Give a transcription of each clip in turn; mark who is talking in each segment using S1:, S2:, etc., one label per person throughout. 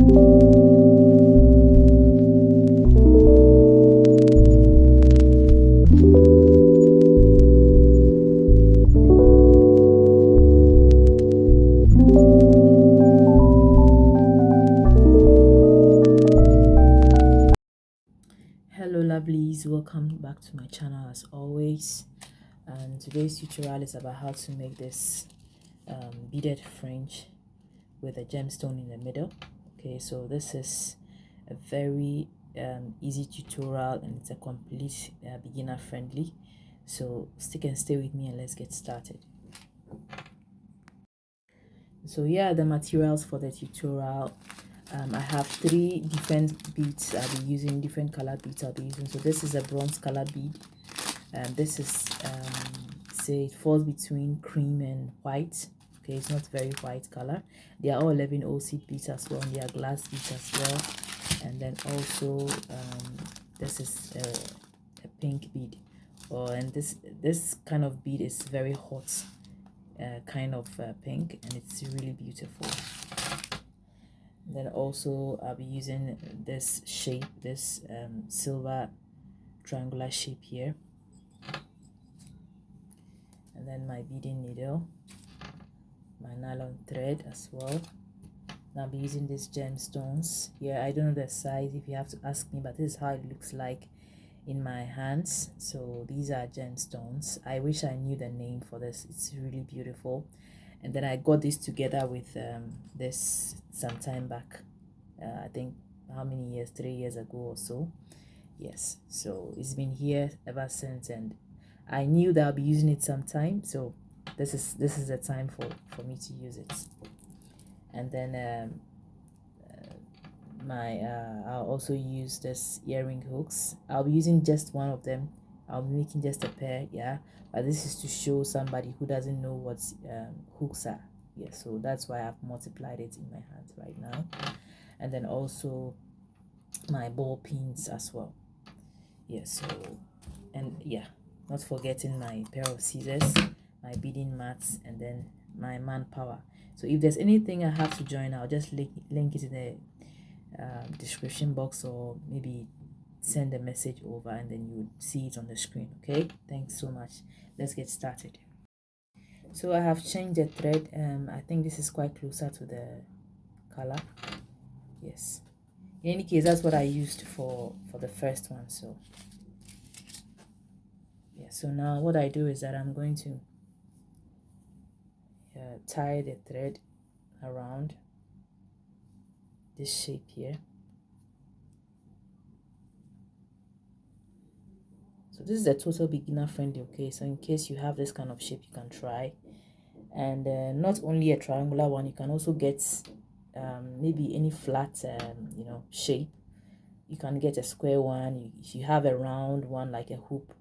S1: Hello lovelies, welcome back to my channel as always, and today's tutorial is about how to make this beaded fringe with a gemstone in the middle. Okay, so this is a very easy tutorial, and it's a complete beginner friendly, so stick and stay with me and let's get started. So here are the materials for the tutorial. I have 3 different beads. I'll be using different color beads I'll be using. So this is a bronze color bead, and this is say it falls between cream and white. Okay, it's not very white color. They are all 11 seed beads as well, and they are glass beads as well. And then also this is a pink bead, and this kind of bead is very hot, kind of pink, and it's really beautiful. Then also I'll be using this shape, this silver triangular shape here, and then my beading needle, my nylon thread as well. And I'll be using these gemstones here. I don't know the size, if you have to ask me, but this is how it looks like in my hands. So these are gemstones. I wish I knew the name for this. It's really beautiful. And then I got this together with this some time back. I think how many years, 3 years ago or so. Yes, so it's been here ever since, and I knew that I'll be using it sometime, so this is the time for me to use it. And then I'll also use this earring hooks. I'll be using just one of them. I'll be making just a pair, yeah, but this is to show somebody who doesn't know what hooks are. Yeah, so that's why I've multiplied it in my hands right now. And then also my ball pins as well. Yeah, so, and yeah, not forgetting my pair of scissors, my beading mats, and then my manpower. So if there's anything I have to join, I'll just link it in the description box, or maybe send a message over and then you see it on the screen. Okay, thanks so much. Let's get started. So I have changed the thread. I think this is quite closer to the color. Yes, in any case, that's what I used for the first one. So yeah, so now what I do is that I'm going to tie the thread around this shape here. So this is a total beginner friendly. Okay, so in case you have this kind of shape, you can try. And not only a triangular one, you can also get maybe any flat you know, shape. You can get a square one. If you have a round one like a hoop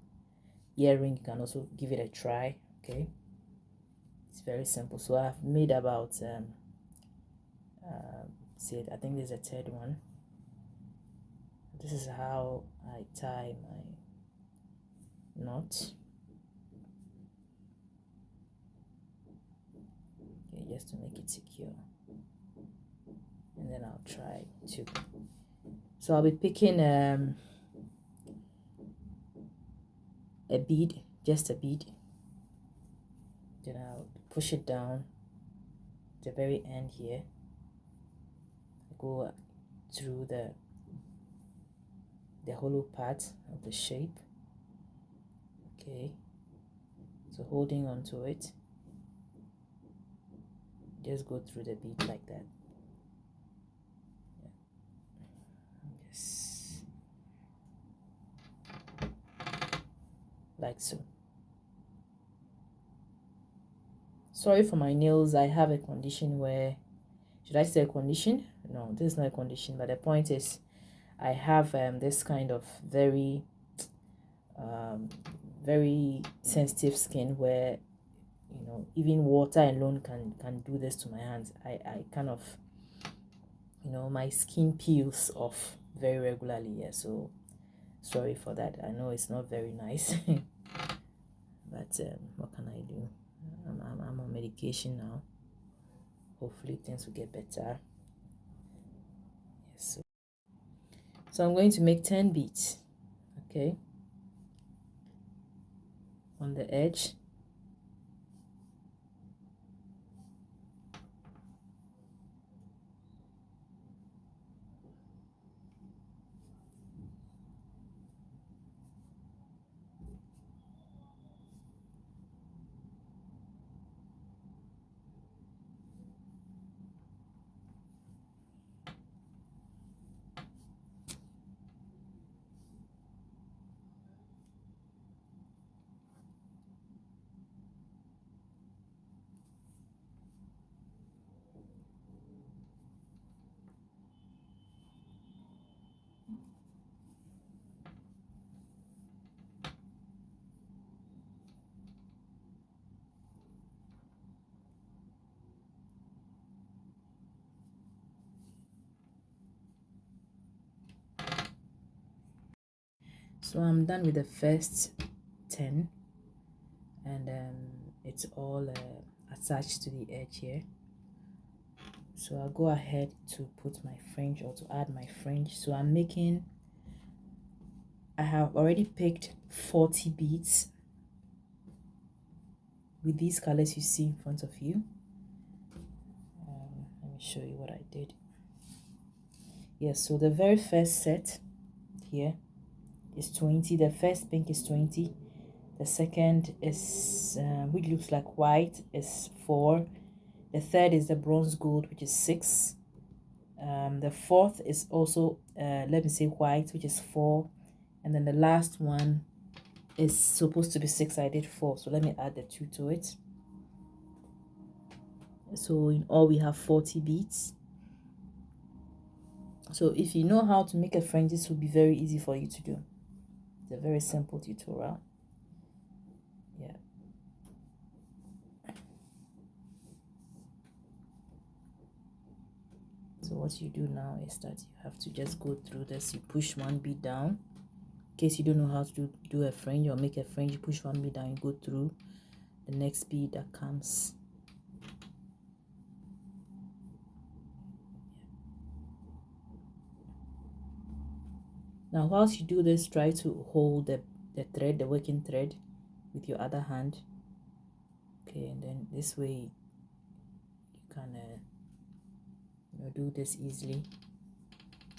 S1: earring, you can also give it a try. Okay, it's very simple. So I've made about see, I think there's a third one. This is how I tie my knot. Okay, just to make it secure. And then I'll try to. So I'll be picking a bead, just a bead. Then I'll push it down to the very end here. Go through the hollow part of the shape. Okay, so holding on to it, just go through the bead like that. Yes, like so. Sorry for my nails. I have a condition where, should I say a condition? No, this is not a condition, but the point is I have this kind of very very sensitive skin where, you know, even water alone can do this to my hands. I kind of, you know, my skin peels off very regularly. Yeah, so sorry for that. I know it's not very nice but what can I do? I'm on medication now. Hopefully things will get better. So I'm going to make 10 beads, okay, on the edge. So I'm done with the first 10, and it's all attached to the edge here. So I'll go ahead to put my fringe, or to add my fringe. So I'm making, I have already picked 40 beads with these colors you see in front of you. Let me show you what I did. Yes, so the very first set here is 20. The first pink is 20. The second is, which looks like white, is 4. The third is the bronze gold, which is 6. The fourth is also, let me say, white, which is 4. And then the last one is supposed to be 6. I did 4. So let me add the 2 to it. So in all, we have 40 beads. So if you know how to make a fringe, this will be very easy for you to do. It's a very simple tutorial. Yeah. So what you do now is that you have to just go through this. You push one bead down. In case you don't know how to do a fringe or make a fringe, you push one bead down, you go through the next bead that comes. Now whilst you do this, try to hold the thread, the working thread, with your other hand. Okay, and then this way you can do this easily.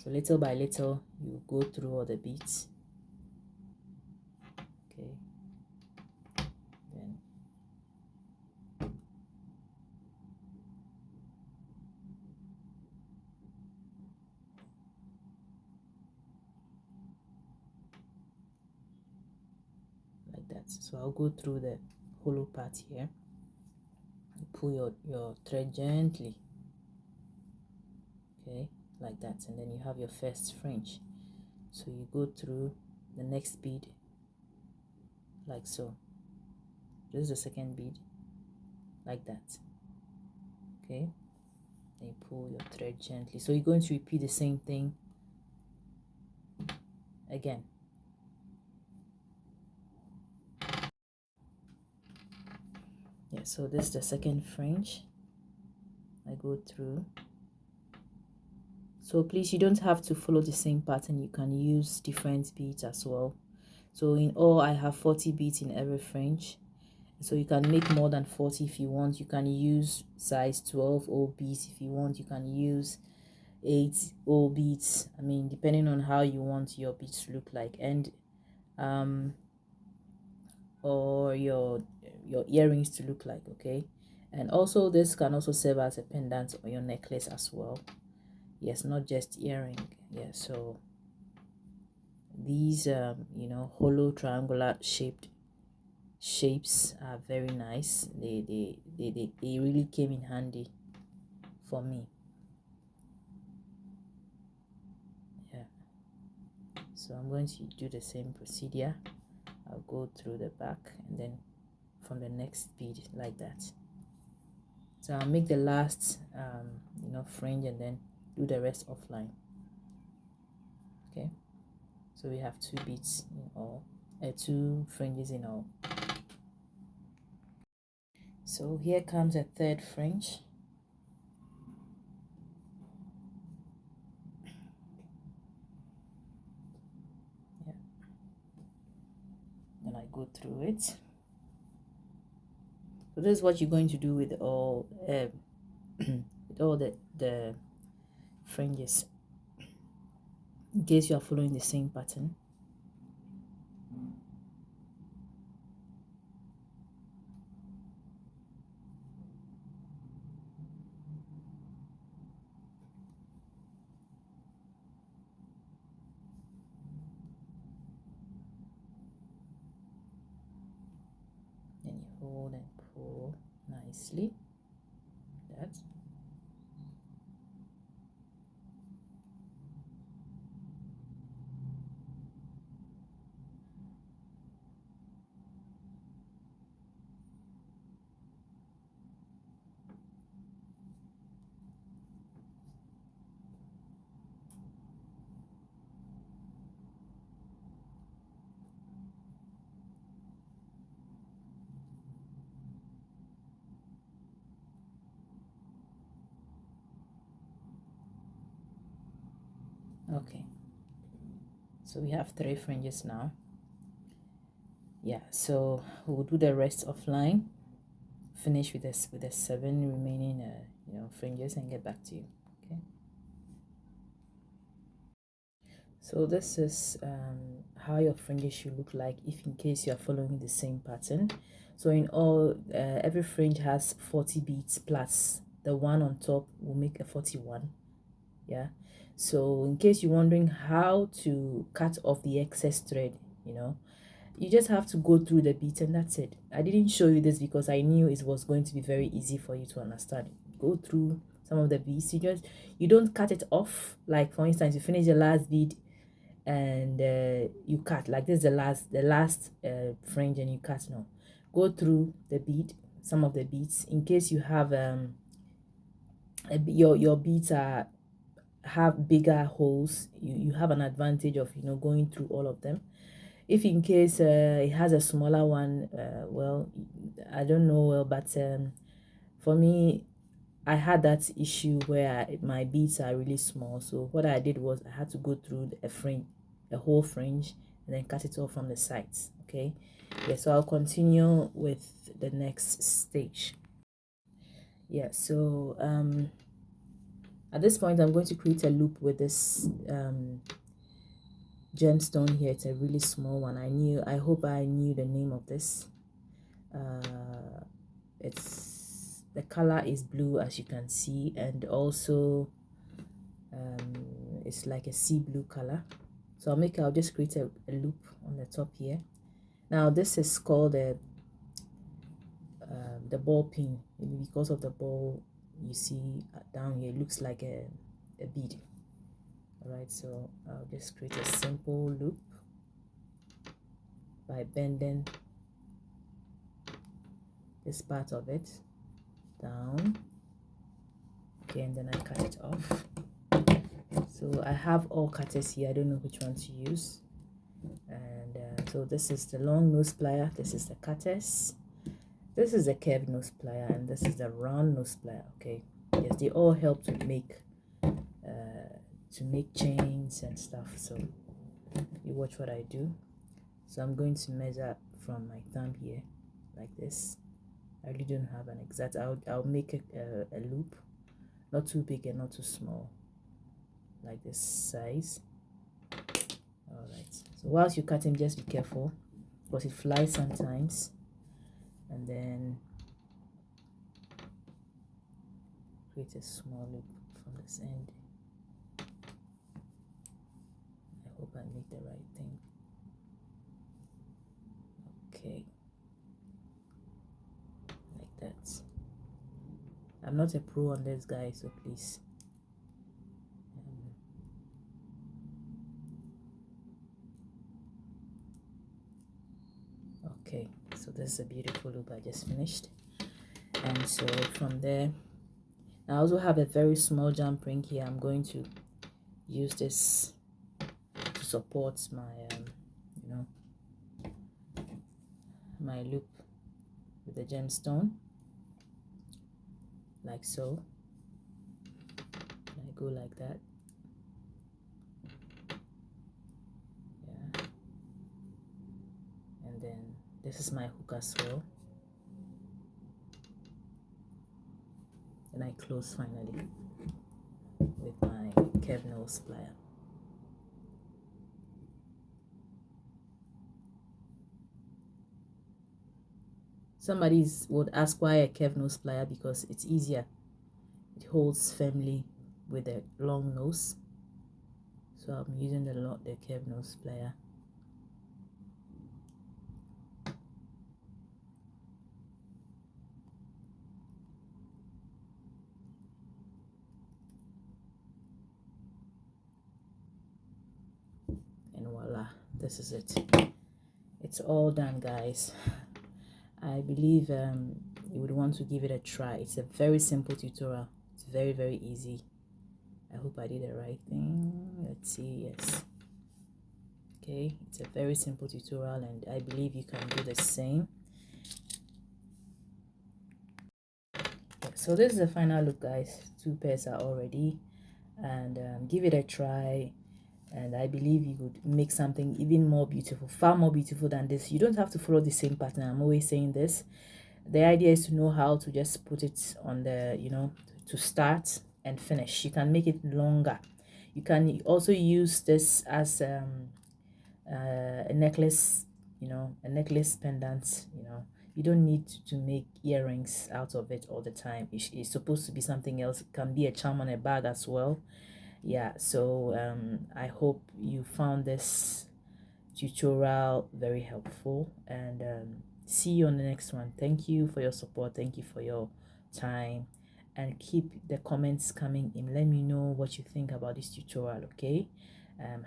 S1: So little by little you go through all the beads. Okay, then like that. So I'll go through the hollow part here. You pull your thread gently, okay, like that, and then you have your first fringe. So you go through the next bead like so. This is the second bead, like that. Okay, then you pull your thread gently. So you're going to repeat the same thing again. Yeah, so this is the second fringe. I go through. So please, you don't have to follow the same pattern. You can use different beads as well. So in all, I have 40 beads in every fringe. So you can make more than 40 if you want. You can use size 12 O beads if you want. You can use 8 O beads. I mean, depending on how you want your beads to look like, and or your earrings to look like. Okay, and also this can also serve as a pendant on your necklace as well. Yes, not just earring. Yeah, so these hollow triangular shapes are very nice. They really came in handy for me. Yeah, so I'm going to do the same procedure. I'll go through the back and then from the next bead like that. So I'll make the last fringe and then do the rest offline. Okay, so we have 2 beads in all, 2 fringes in all. So here comes a third fringe. go through it. So this is what you're going to do with all with all the fringes, in case you are following the same pattern. Then you hold and pull nicely. That. Okay, so we have 3 fringes now. Yeah, so we'll do the rest offline, finish with this with the 7 remaining fringes, and get back to you. Okay, so this is how your fringes should look like, if in case you are following the same pattern. So in all, every fringe has 40 beads plus the one on top will make a 41. Yeah, so in case you're wondering how to cut off the excess thread, you just have to go through the beads and that's it. I didn't show you this because I knew it was going to be very easy for you to understand. Go through some of the beads. You don't cut it off. Like for instance, you finish the last bead and you cut, like this is the last fringe, and you cut. No, go through the bead, some of the beads, in case you have your beads have bigger holes. You have an advantage of going through all of them. If in case it has a smaller one, well, I don't know, well, but for me, I had that issue where my beads are really small. So what I did was I had to go through a whole fringe, and then cut it off from the sides. Okay, yeah, so I'll continue with the next stage. Yeah, so at this point I'm going to create a loop with this gemstone here. It's a really small one. I hope I knew the name of this. It's the color is blue, as you can see, and also it's like a sea blue color. So I'll just create a loop on the top here. Now this is called the ball pin, because of the ball you see down here. It looks like a bead. Alright, so I'll just create a simple loop by bending this part of it down. Okay, and then I cut it off. So I have all cutters here. I don't know which one to use. And so this is the long nose plier, this is the cutters, this is the curved nose plier, and this is the round nose plier. Okay, yes, they all help to make chains and stuff. So you watch what I do. So I'm going to measure from my thumb here like this. I really don't have an exact. I'll make a loop, not too big and not too small, like this size. All right, so whilst you're cutting, just be careful because it flies sometimes. And then create a small loop from this end. I hope I make the right thing. Okay, like that. I'm not a pro on this, guys, so please okay, so this is a beautiful loop I just finished. And so from there, I also have a very small jump ring here. I'm going to use this to support my my loop with the gemstone, like so. I go like that. Yeah, and then This is my hook as well, and I close finally with my curved nose plier. Somebody would ask why a curved nose plier, because it's easier. It holds firmly with a long nose, so I'm using the curved nose plier. And voila, this is it. It's all done, guys. I believe you would want to give it a try. It's a very simple tutorial. It's very, very easy. I hope I did the right thing. Let's see. Yes. Okay, it's a very simple tutorial, and I believe you can do the same. Yeah, so this is the final look, guys. 2 pairs are all ready, and give it a try, and I believe you could make something even more beautiful, far more beautiful than this. You don't have to follow the same pattern. I'm always saying this. The idea is to know how to just put it on the, to start and finish. You can make it longer. You can also use this as a necklace, a necklace pendant. You don't need to make earrings out of it all the time. It's supposed to be something else. It can be a charm on a bag as well. Yeah, so I hope you found this tutorial very helpful, and see you on the next one. Thank you for your support. Thank you for your time, and keep the comments coming in. Let me know what you think about this tutorial. Okay,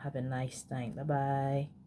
S1: have a nice time. Bye bye.